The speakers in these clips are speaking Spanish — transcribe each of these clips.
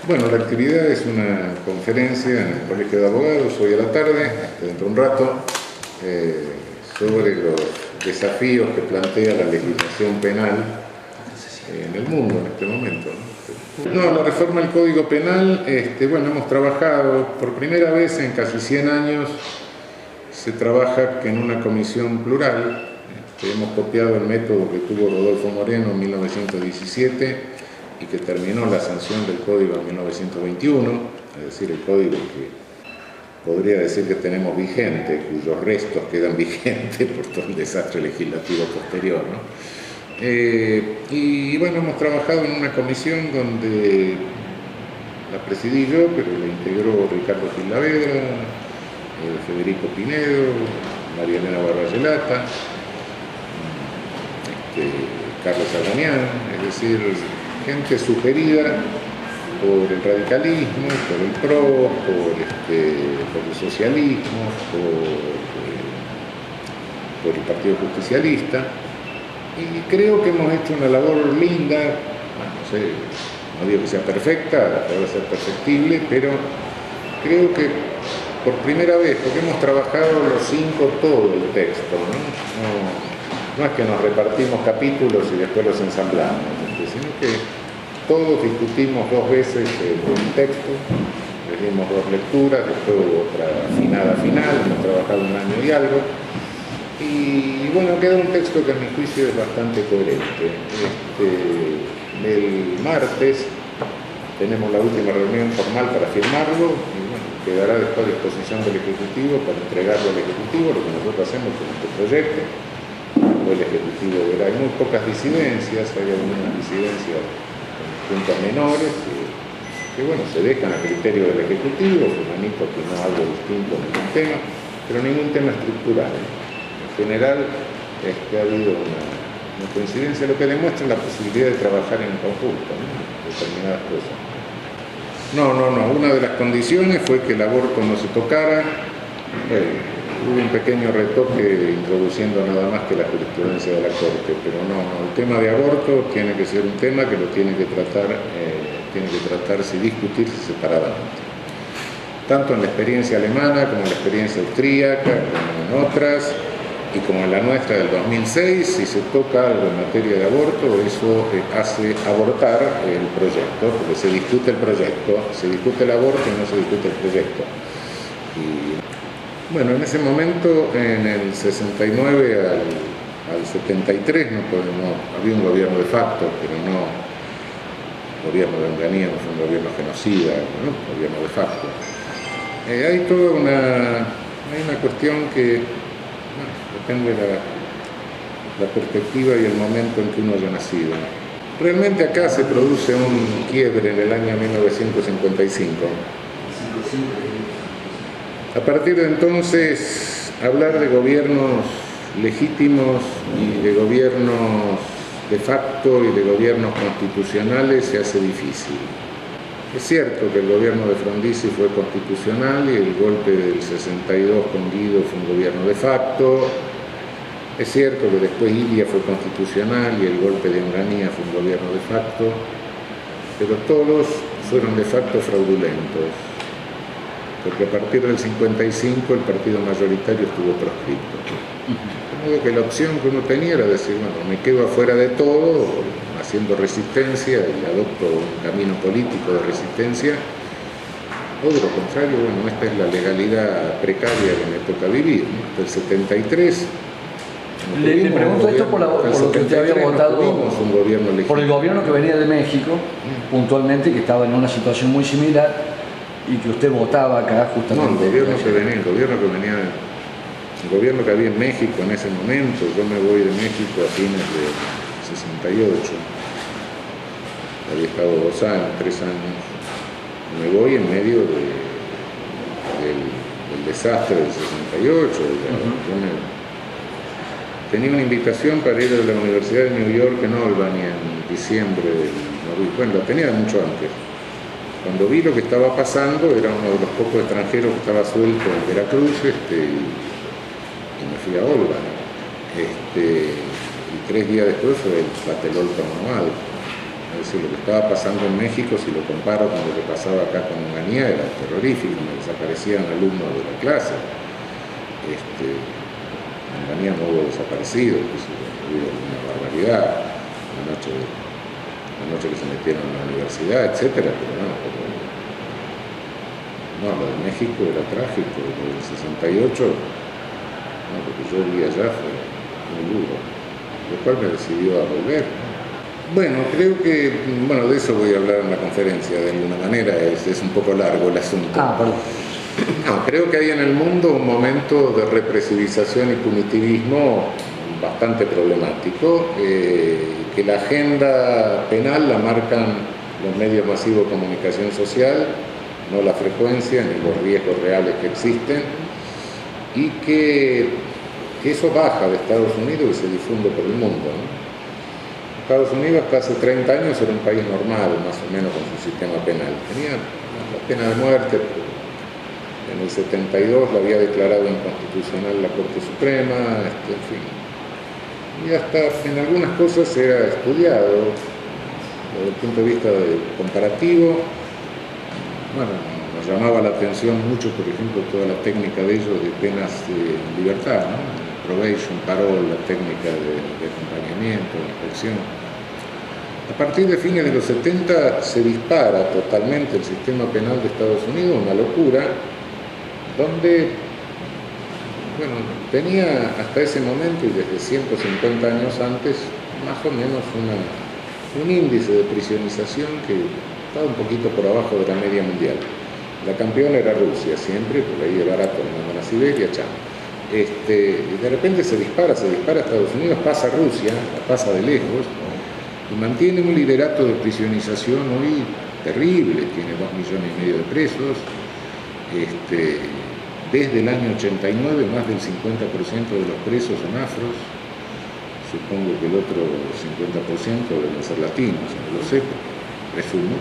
Bueno, la actividad es una conferencia en el Colegio de Abogados, hoy a la tarde, dentro de un rato, sobre los desafíos que plantea la legislación penal en el mundo en este momento, ¿no? La reforma del Código Penal, bueno, hemos trabajado por primera vez en casi 100 años, se trabaja en una comisión plural. Hemos copiado el método que tuvo Rodolfo Moreno en 1917 y que terminó la sanción del Código en 1921, es decir, el código que podría decir que tenemos vigente, cuyos restos quedan vigentes por todo el desastre legislativo posterior, ¿no? Y bueno, hemos trabajado en una comisión donde la presidí yo, pero la integró Ricardo Filavedra, Federico Pinedo, María Elena Barrayelata, Carlos Arganián, es decir, gente sugerida por el radicalismo, por el PRO, por el socialismo, por el Partido Justicialista, y creo que hemos hecho una labor linda, no sé, no digo que sea perfecta, puede ser perfectible, pero creo que por primera vez, porque hemos trabajado los 5 todo el texto, ¿no? No es que nos repartimos capítulos y después los ensamblamos, sino que todos discutimos 2 veces el texto, le dimos 2 lecturas, después hubo otra afinada final, hemos trabajado 1 año y algo, y bueno, queda un texto que a mi juicio es bastante coherente. El martes tenemos la última reunión formal para firmarlo, y bueno, quedará después a disposición del Ejecutivo para entregarlo al Ejecutivo, lo que nosotros hacemos con este proyecto. El Ejecutivo verá, hay muy pocas disidencias, hay algunas disidencias con puntos menores que bueno, se dejan a criterio del Ejecutivo, fulanito que no algo distinto en ningún tema, pero ningún tema estructural. En general ha habido una coincidencia, lo que demuestra la posibilidad de trabajar en conjunto, ¿no? Determinadas cosas. No, una de las condiciones fue que el aborto no se tocara. Hubo un pequeño retoque introduciendo nada más que la jurisprudencia de la Corte, pero no, el tema de aborto tiene que ser un tema que lo tiene que tratarse y discutirse separadamente. Tanto en la experiencia alemana como en la experiencia austríaca, como en otras, y como en la nuestra del 2006, si se toca algo en materia de aborto, eso hace abortar el proyecto, porque se discute el proyecto, se discute el aborto y no se discute el proyecto. Bueno, en ese momento, en el 69 al 73, había un gobierno de facto, pero no gobierno de Onganía, no fue un gobierno genocida, ¿no? Gobierno de facto. Hay toda una cuestión que depende de la perspectiva y el momento en que uno haya nacido. Realmente acá se produce un quiebre en el año 1955. A partir de entonces, hablar de gobiernos legítimos y de gobiernos de facto y de gobiernos constitucionales se hace difícil. Es cierto que el gobierno de Frondizi fue constitucional y el golpe del 62 con Guido fue un gobierno de facto. Es cierto que después Ilia fue constitucional y el golpe de Onganía fue un gobierno de facto, pero todos fueron de facto fraudulentos, porque a partir del 55 el partido mayoritario estuvo proscripto. De modo que la opción que uno tenía era decir, bueno, me quedo afuera de todo, haciendo resistencia y adopto un camino político de resistencia, o de lo contrario, bueno, esta es la legalidad precaria que me toca vivir, ¿no? Hasta el 73... Le pregunto esto por lo que usted había votado, por el gobierno que venía de México, puntualmente, que estaba en una situación muy similar, y que usted votaba acá justamente. No, el gobierno que había en México en ese momento. Yo me voy de México a fines del 68, había estado 2 años, 3 años, me voy en medio del desastre del 68. Tenía una invitación para ir a la Universidad de New York en Albany en diciembre del 90. Bueno, la tenía mucho antes. Cuando vi lo que estaba pasando, era uno de los pocos extranjeros que estaba suelto en Veracruz, y me fui a Albany. Y 3 días después fue el Tlatelolco Manual. Es decir, lo que estaba pasando en México, si lo comparo con lo que pasaba acá con Onganía, era terrorífico, me desaparecían alumnos de la clase. Onganía no hubo desaparecidos, hubo una barbaridad, la noche que se metieron a la universidad, etcétera, pero no, lo de México era trágico, lo del 68, lo que yo vi allá fue muy duro, lo cual me decidió a volver. Bueno, creo que, de eso voy a hablar en la conferencia, de alguna manera, es un poco largo el asunto. No, creo que hay en el mundo un momento de represivización y punitivismo bastante problemático, que la agenda penal la marcan los medios masivos de comunicación social, no la frecuencia ni los riesgos reales que existen, y que eso baja de Estados Unidos y se difunde por el mundo, ¿no? Estados Unidos hasta hace 30 años era un país normal, más o menos, con su sistema penal. Tenía la pena de muerte, en el 72 la había declarado inconstitucional la Corte Suprema, en fin. Y hasta en algunas cosas era estudiado desde el punto de vista comparativo. Nos llamaba la atención mucho, por ejemplo, toda la técnica de ellos de penas de libertad, ¿no? Probation, parole, la técnica de acompañamiento, de inspección. A partir de fines de los 70 se dispara totalmente el sistema penal de Estados Unidos, una locura, donde, tenía hasta ese momento y desde 150 años antes, más o menos un índice de prisionización que estaba un poquito por abajo de la media mundial. La campeona era Rusia, siempre, porque ahí es barato, lo mandan a Siberia, chao. De repente se dispara Estados Unidos, pasa Rusia, la pasa de lejos, y mantiene un liderato de prisionización hoy terrible, tiene 2,5 millones de presos. Desde el año 89 más del 50% de los presos son afros, supongo que el otro 50% deben ser latinos, no lo sé, presumo.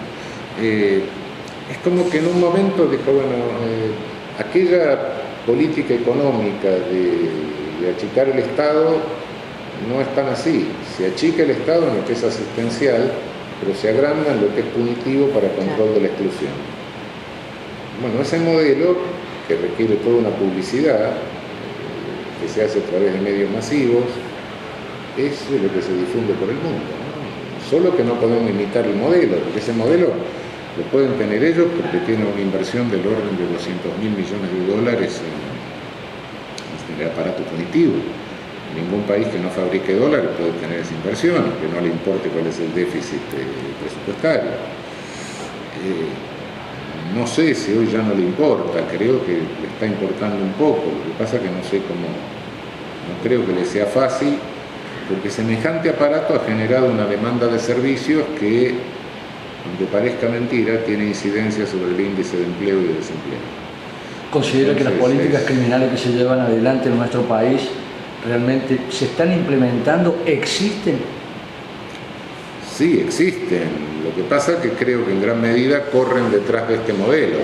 Es como que en un momento dijo, aquella política económica de achicar el Estado no es tan así. Se achica el Estado en lo que es asistencial, pero se agranda en lo que es punitivo para control de la exclusión. Ese modelo, que requiere toda una publicidad, que se hace a través de medios masivos, es lo que se difunde por el mundo, ¿no? Solo que no podemos imitar el modelo, porque ese modelo lo pueden tener ellos porque tienen una inversión del orden de 200.000 millones de dólares en el aparato punitivo. Ningún país que no fabrique dólares puede tener esa inversión, que no le importe cuál es el déficit presupuestario. No sé si hoy ya no le importa, creo que le está importando un poco, lo que pasa es que no sé cómo, no creo que le sea fácil, porque semejante aparato ha generado una demanda de servicios que, aunque parezca mentira, tiene incidencia sobre el índice de empleo y de desempleo. ¿Considera que las políticas criminales que se llevan adelante en nuestro país realmente se están implementando? ¿Existen? Sí, existen. Lo que pasa es que creo que en gran medida corren detrás de este modelo,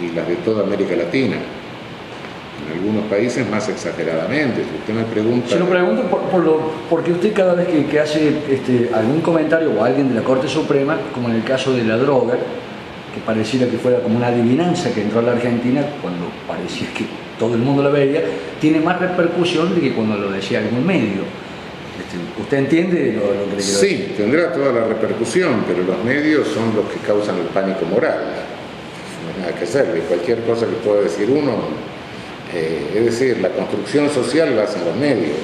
y las de toda América Latina. En algunos países más exageradamente. Si usted me pregunta... Se lo pregunto porque usted cada vez que hace algún comentario o alguien de la Corte Suprema, como en el caso de la droga, que pareciera que fuera como una adivinanza que entró a la Argentina, cuando parecía que todo el mundo la veía, tiene más repercusión de que cuando lo decía algún medio. ¿Usted entiende lo que le quiero decir? Sí, tendrá toda la repercusión, pero los medios son los que causan el pánico moral. No hay nada que hacer, de cualquier cosa que pueda decir uno. Es decir, la construcción social la hacen los medios.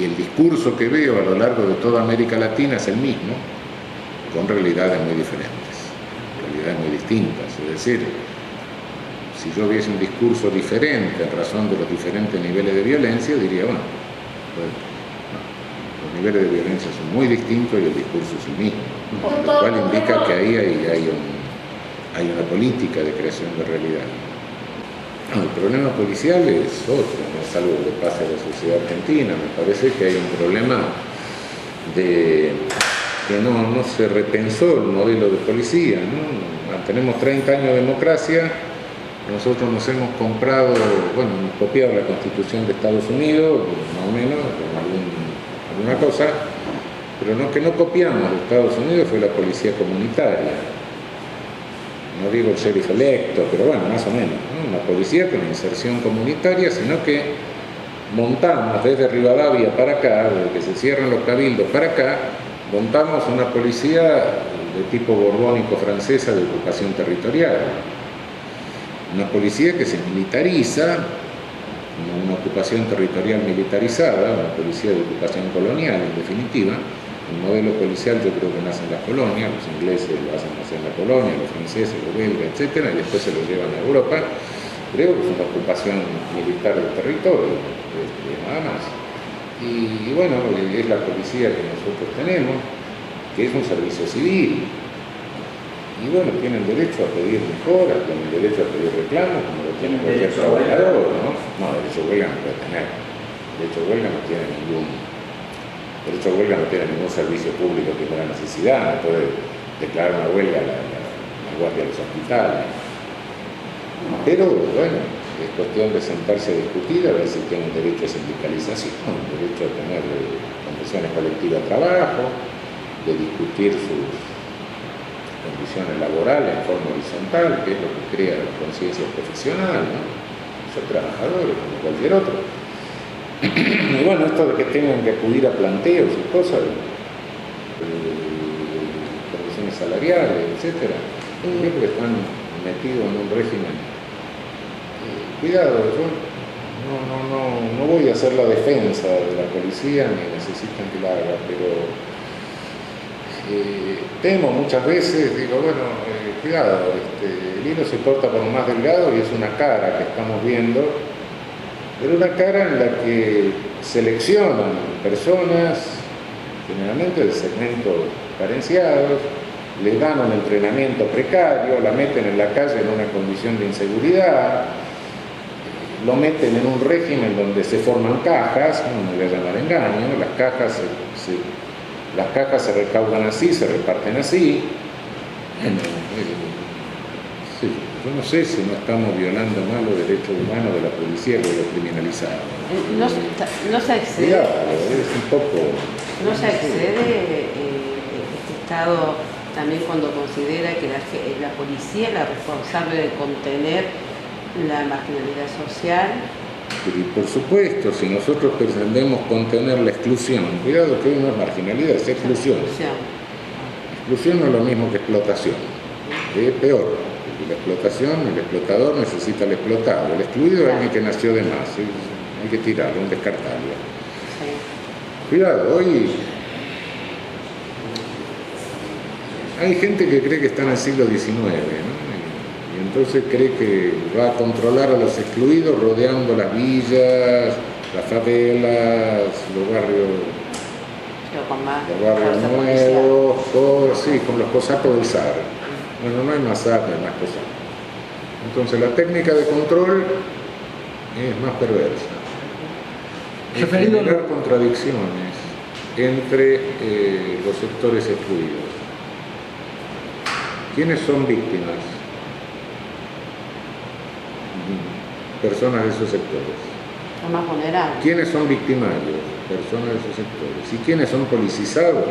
Y el discurso que veo a lo largo de toda América Latina es el mismo, con realidades muy diferentes, realidades muy distintas. Es decir, si yo viese un discurso diferente en razón de los diferentes niveles de violencia, diría, los niveles de violencia son muy distintos y el discurso es el mismo, lo cual indica que ahí hay una política de creación de realidad. El problema policial es otro, no es algo que pase a la sociedad argentina. Me parece que hay un problema de que no se repensó el modelo de policía, ¿no? Tenemos 30 años de democracia. Nosotros nos hemos comprado, hemos copiado la Constitución de Estados Unidos, más o menos, con alguna cosa, Pero lo que no copiamos de Estados Unidos fue la policía comunitaria. No digo el sheriff electo, pero bueno, más o menos, ¿no? Una policía con inserción comunitaria, sino que montamos desde Rivadavia para acá, desde que se cierran los cabildos para acá, montamos una policía de tipo borbónico-francesa de ocupación territorial. Una policía que se militariza, una ocupación territorial militarizada, una policía de ocupación colonial, en definitiva. El modelo policial yo creo que nace en las colonias, los ingleses lo hacen nacer en la colonia, los franceses, los belgas, etc., y después se lo llevan a Europa. Creo que es una ocupación militar del territorio, nada más. Y bueno, es la policía que nosotros tenemos, que es un servicio civil. Y bueno, tienen derecho a pedir mejoras, tienen derecho a pedir reclamos, como lo tiene cualquier trabajador, ¿no? No, derecho a huelga no puede tener. Derecho a huelga no tiene ningún servicio público que tenga necesidad, no puede declarar una huelga a la guardia de los hospitales. Pero bueno, es cuestión de sentarse a discutir, a ver si tienen derecho a sindicalización, derecho a tener condiciones colectivas de trabajo, de discutir sus condiciones laborales en forma horizontal, que es lo que crea la conciencia profesional, ¿no? Son trabajadores como cualquier otro. Y bueno, esto de que tengan que acudir a planteos y cosas, condiciones salariales, etc., yo creo que están metidos en un régimen. Cuidado, yo no voy a hacer la defensa de la policía, ni necesitan que la haga, pero temo muchas veces, digo, bueno, cuidado, el hilo se corta por lo más delgado y es una cara que estamos viendo, pero una cara en la que seleccionan personas, generalmente de segmentos carenciados, les dan un entrenamiento precario, la meten en la calle en una condición de inseguridad, lo meten en un régimen donde se forman cajas, no me voy a llamar engaño, las cajas se recaudan así, se reparten así. Yo no sé si no estamos violando más los derechos humanos de la policía que los criminalizados. No se excede. Cuidado, es un poco. No se excede este Estado también cuando considera que la policía es la responsable de contener la marginalidad social. Y por supuesto, si nosotros pretendemos contener la exclusión, cuidado que hoy no es marginalidad, es exclusión. Exclusión no es lo mismo que explotación, es peor. La explotación, el explotador necesita al explotado, el excluido es alguien que nació de más, ¿sí? Hay que tirarlo, un descartarlo. Sí. Cuidado, hoy hay gente que cree que está en el siglo XIX, ¿no? Y entonces cree que va a controlar a los excluidos rodeando las villas, las favelas, los barrios nuevos, sí, con los cosacos del Sar. Bueno, no hay más SAR, no hay más cosas. Entonces la técnica de control es más perversa. Es generar contradicciones entre los sectores excluidos. ¿Quiénes son víctimas? Personas de esos sectores. Los más vulnerables. ¿Quiénes son victimarios? Personas de esos sectores. ¿Y quiénes son policizados?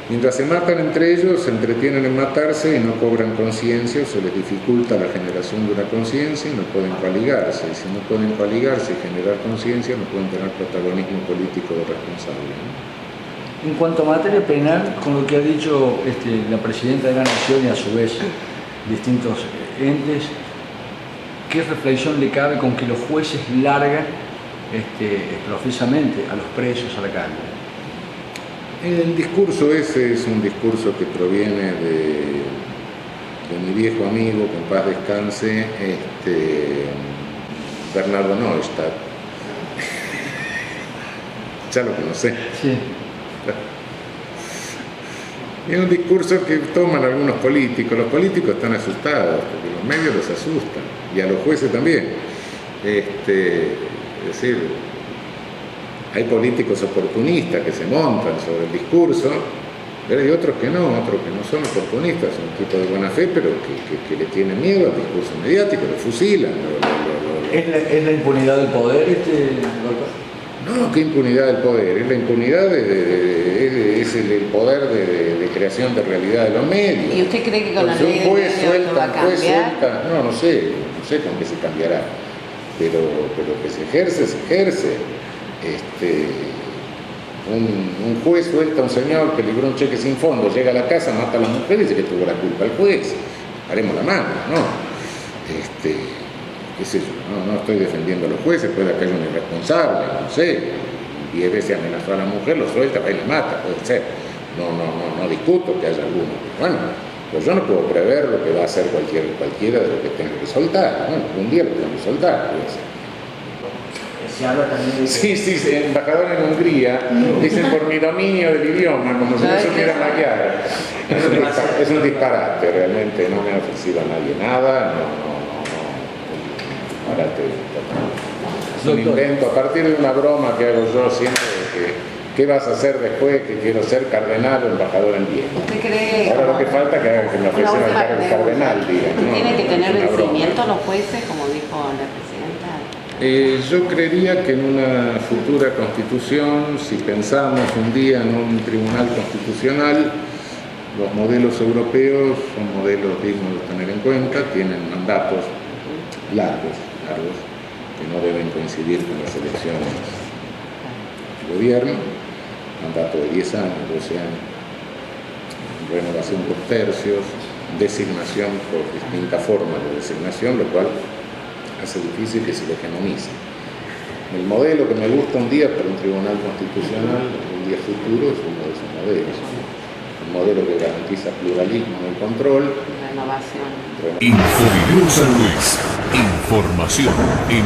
Mientras se matan entre ellos, se entretienen en matarse y no cobran conciencia o se les dificulta la generación de una conciencia y no pueden coaligarse. Y si no pueden coaligarse y generar conciencia, no pueden tener protagonismo político de responsable, ¿no? En cuanto a materia penal, con lo que ha dicho la Presidenta de la Nación y a su vez distintos entes, ¿qué reflexión le cabe con que los jueces largan profusamente a los presos a la calle? El discurso ese es un discurso que proviene de mi viejo amigo, que en paz descanse, Bernardo Neustadt. Ya lo conocé. Sí. Es un discurso que toman algunos políticos. Los políticos están asustados, porque los medios los asustan, y a los jueces también. Es decir, hay políticos oportunistas que se montan sobre el discurso, pero hay otros que no son oportunistas, son un tipo de buena fe, pero que le tienen miedo al discurso mediático, lo fusilan. ¿Es la impunidad del poder, doctor? No, ¿qué impunidad del poder? Es la impunidad es el poder de creación de realidad de los medios. ¿Y usted cree que con la ley de medios va a cambiar? No sé con qué se cambiará, pero que se ejerce. Un juez suelta a un señor que libró un cheque sin fondo, llega a la casa, mata a la mujer y dice que tuvo la culpa el juez. Haremos la mano, ¿no? Qué sé yo, no estoy defendiendo a los jueces, puede que haya un irresponsable, no sé, 10 veces amenazó a la mujer, lo suelta, va y la mata, puede ser. No discuto que haya alguno. Bueno, pues yo no puedo prever lo que va a hacer cualquiera de lo que tenga que soltar. Bueno, un día lo tengo que soltar, puede ser. Se habla también de... Sí, embajador en Hungría, dicen por mi dominio del idioma, como si no supiera magyarar. Es un disparate, realmente no me ha ofrecido a nadie nada, es un invento, a partir de una broma que hago yo siempre de que ¿qué vas a hacer después que quiero ser cardenal o embajador en Viena? ¿Usted cree? Ahora lo que falta es que me ofrecen el cargo de cardenal, digamos. ¿Tiene que tener vencimiento los jueces, como dijo la presidenta? Yo creería que en una futura constitución, si pensamos un día en un tribunal constitucional, los modelos europeos son modelos dignos de tener en cuenta, tienen mandatos largos, que no deben coincidir con las elecciones del gobierno, mandato de 10 años, 12 años, renovación por tercios, designación por distintas formas de designación, lo cual hace difícil que se lo canonice. El modelo que me gusta un día para un tribunal constitucional, un día futuro, es uno de esos modelos. Un modelo que garantiza pluralismo en el control. Renovación. Infovideo San Luis. Información en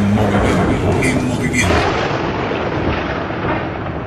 movimiento.